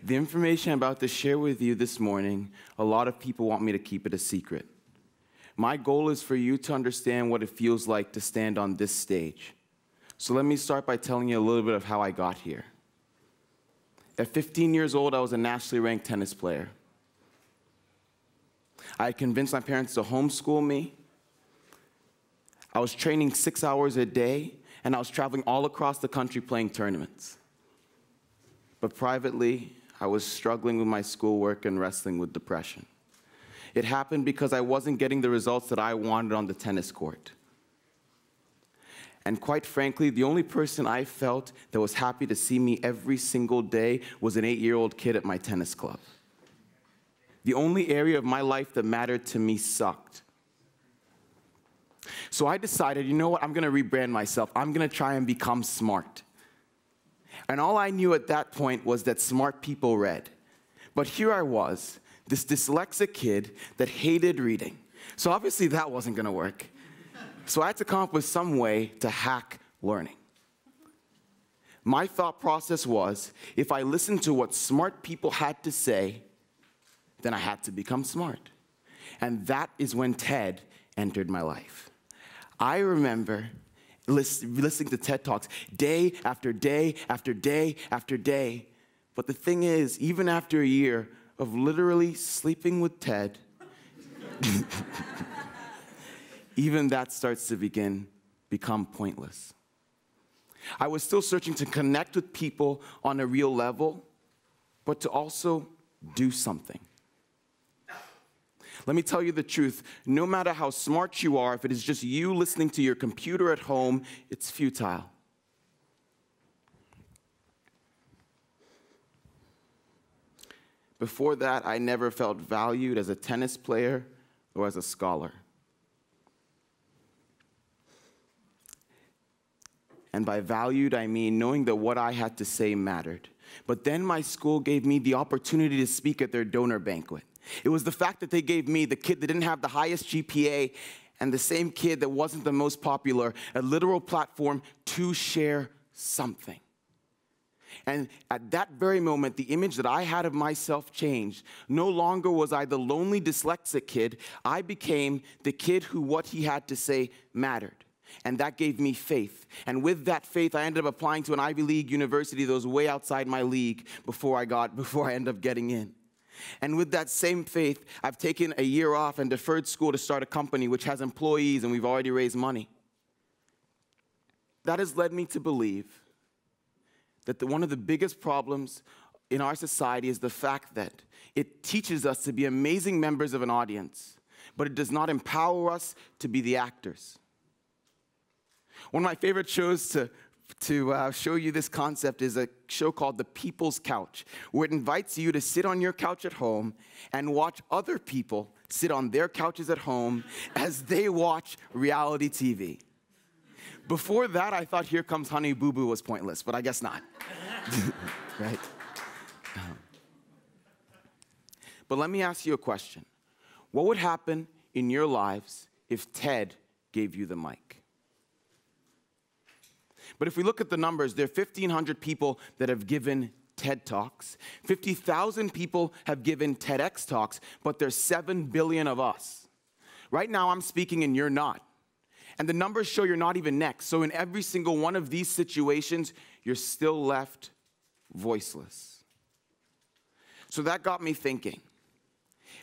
The information I'm about to share with you this morning, a lot of people want me to keep it a secret. My goal is for you to understand what it feels like to stand on this stage. So let me start by telling you a little bit of how I got here. At 15 years old, I was a nationally ranked tennis player. I had convinced my parents to homeschool me. I was training 6 hours a day, and I was traveling all across the country playing tournaments. But privately, I was struggling with my schoolwork and wrestling with depression. It happened because I wasn't getting the results that I wanted on the tennis court. And quite frankly, the only person I felt that was happy to see me every single day was an 8-year-old kid at my tennis club. The only area of my life that mattered to me sucked. So I decided, you know what, I'm going to rebrand myself. I'm going to try and become smart. And all I knew at that point was that smart people read. But here I was, this dyslexic kid that hated reading. So obviously that wasn't going to work. So I had to come up with some way to hack learning. My thought process was, if I listened to what smart people had to say, then I had to become smart. And that is when TED entered my life. I remember listening to TED Talks day after day after day after day. But the thing is, even after a year of literally sleeping with TED, even that starts to become pointless. I was still searching to connect with people on a real level, but to also do something. Let me tell you the truth. No matter how smart you are, if it is just you listening to your computer at home, it's futile. Before that, I never felt valued as a tennis player or as a scholar. And by valued, I mean knowing that what I had to say mattered. But then my school gave me the opportunity to speak at their donor banquet. It was the fact that they gave me, the kid that didn't have the highest GPA, and the same kid that wasn't the most popular, a literal platform to share something. And at that very moment, the image that I had of myself changed. No longer was I the lonely dyslexic kid. I became the kid who what he had to say mattered. And that gave me faith. And with that faith, I ended up applying to an Ivy League university that was way outside my league before I ended up getting in. And with that same faith, I've taken a year off and deferred school to start a company which has employees, and we've already raised money. That has led me to believe that one of the biggest problems in our society is the fact that it teaches us to be amazing members of an audience, but it does not empower us to be the actors. One of my favorite shows to show you this concept is a show called The People's Couch, where it invites you to sit on your couch at home and watch other people sit on their couches at home as they watch reality TV. Before that, I thought Here Comes Honey Boo Boo was pointless, but I guess not. Right? But let me ask you a question. What would happen in your lives if TED gave you the mic? But if we look at the numbers, there are 1,500 people that have given TED Talks. 50,000 people have given TEDx Talks, but there's 7 billion of us. Right now, I'm speaking and you're not. And the numbers show you're not even next. So in every single one of these situations, you're still left voiceless. So that got me thinking,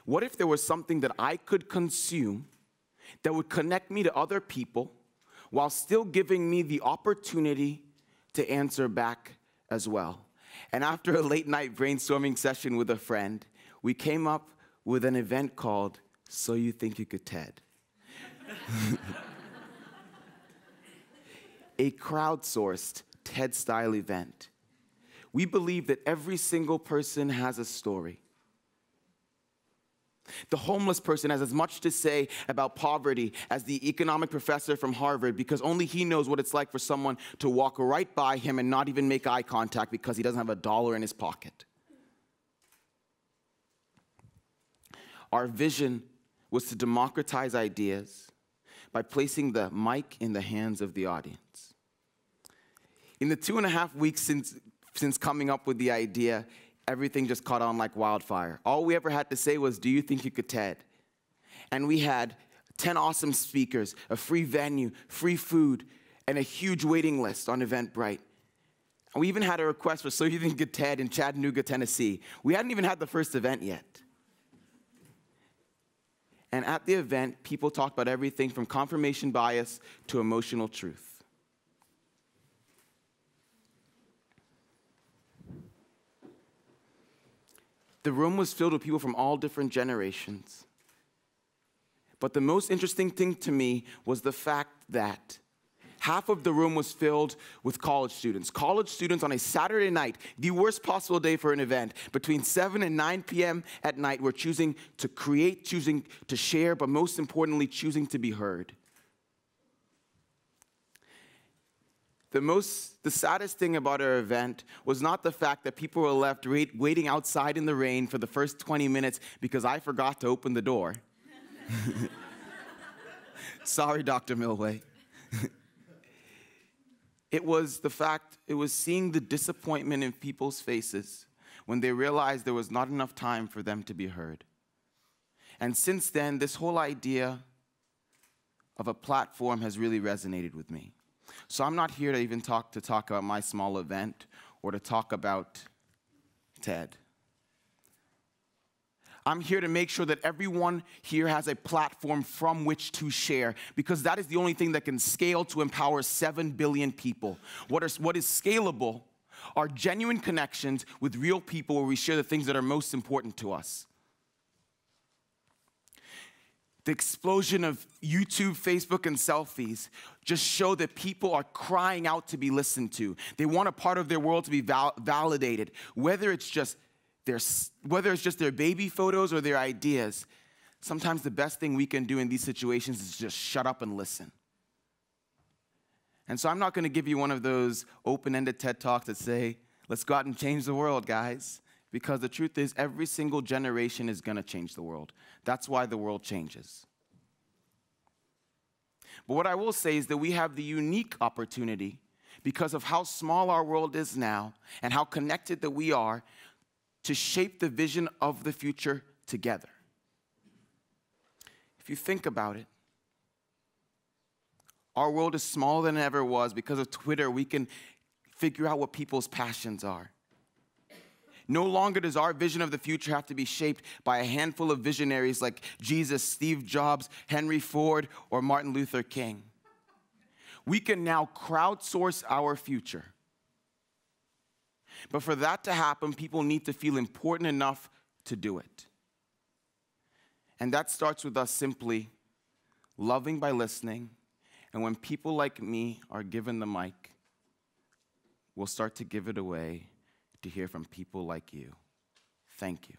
what if there was something that I could consume that would connect me to other people while still giving me the opportunity to answer back as well? And after a late night brainstorming session with a friend, we came up with an event called So You Think You Could TED. A crowdsourced TED-style event. We believe that every single person has a story. The homeless person has as much to say about poverty as the economic professor from Harvard, because only he knows what it's like for someone to walk right by him and not even make eye contact because he doesn't have a dollar in his pocket. Our vision was to democratize ideas by placing the mic in the hands of the audience. In the 2.5 weeks since coming up with the idea, everything just caught on like wildfire. All we ever had to say was, do you think you could TED? And we had 10 awesome speakers, a free venue, free food, and a huge waiting list on Eventbrite. And we even had a request for So You Think You Could TED in Chattanooga, Tennessee. We hadn't even had the first event yet. And at the event, people talked about everything from confirmation bias to emotional truth. The room was filled with people from all different generations. But the most interesting thing to me was the fact that half of the room was filled with college students. College students on a Saturday night, the worst possible day for an event, between 7 and 9 p.m. at night, were choosing to create, choosing to share, but most importantly, choosing to be heard. The saddest thing about our event was not the fact that people were left waiting outside in the rain for the first 20 minutes because I forgot to open the door. Sorry, Dr. Milway. It was seeing the disappointment in people's faces when they realized there was not enough time for them to be heard. And since then, this whole idea of a platform has really resonated with me. So I'm not here to even talk about my small event or to talk about TED. I'm here to make sure that everyone here has a platform from which to share, because that is the only thing that can scale to empower 7 billion people. What is scalable are genuine connections with real people where we share the things that are most important to us. The explosion of YouTube, Facebook, and selfies just show that people are crying out to be listened to. They want a part of their world to be validated, whether it's just their baby photos or their ideas. Sometimes the best thing we can do in these situations is just shut up and listen. And so I'm not going to give you one of those open-ended TED Talks that say, let's go out and change the world, guys. Because the truth is, every single generation is going to change the world. That's why the world changes. But what I will say is that we have the unique opportunity, because of how small our world is now and how connected that we are, to shape the vision of the future together. If you think about it, our world is smaller than it ever was. Because of Twitter, we can figure out what people's passions are. No longer does our vision of the future have to be shaped by a handful of visionaries like Jesus, Steve Jobs, Henry Ford, or Martin Luther King. We can now crowdsource our future. But for that to happen, people need to feel important enough to do it. And that starts with us simply loving by listening. And when people like me are given the mic, we'll start to give it away to hear from people like you. Thank you.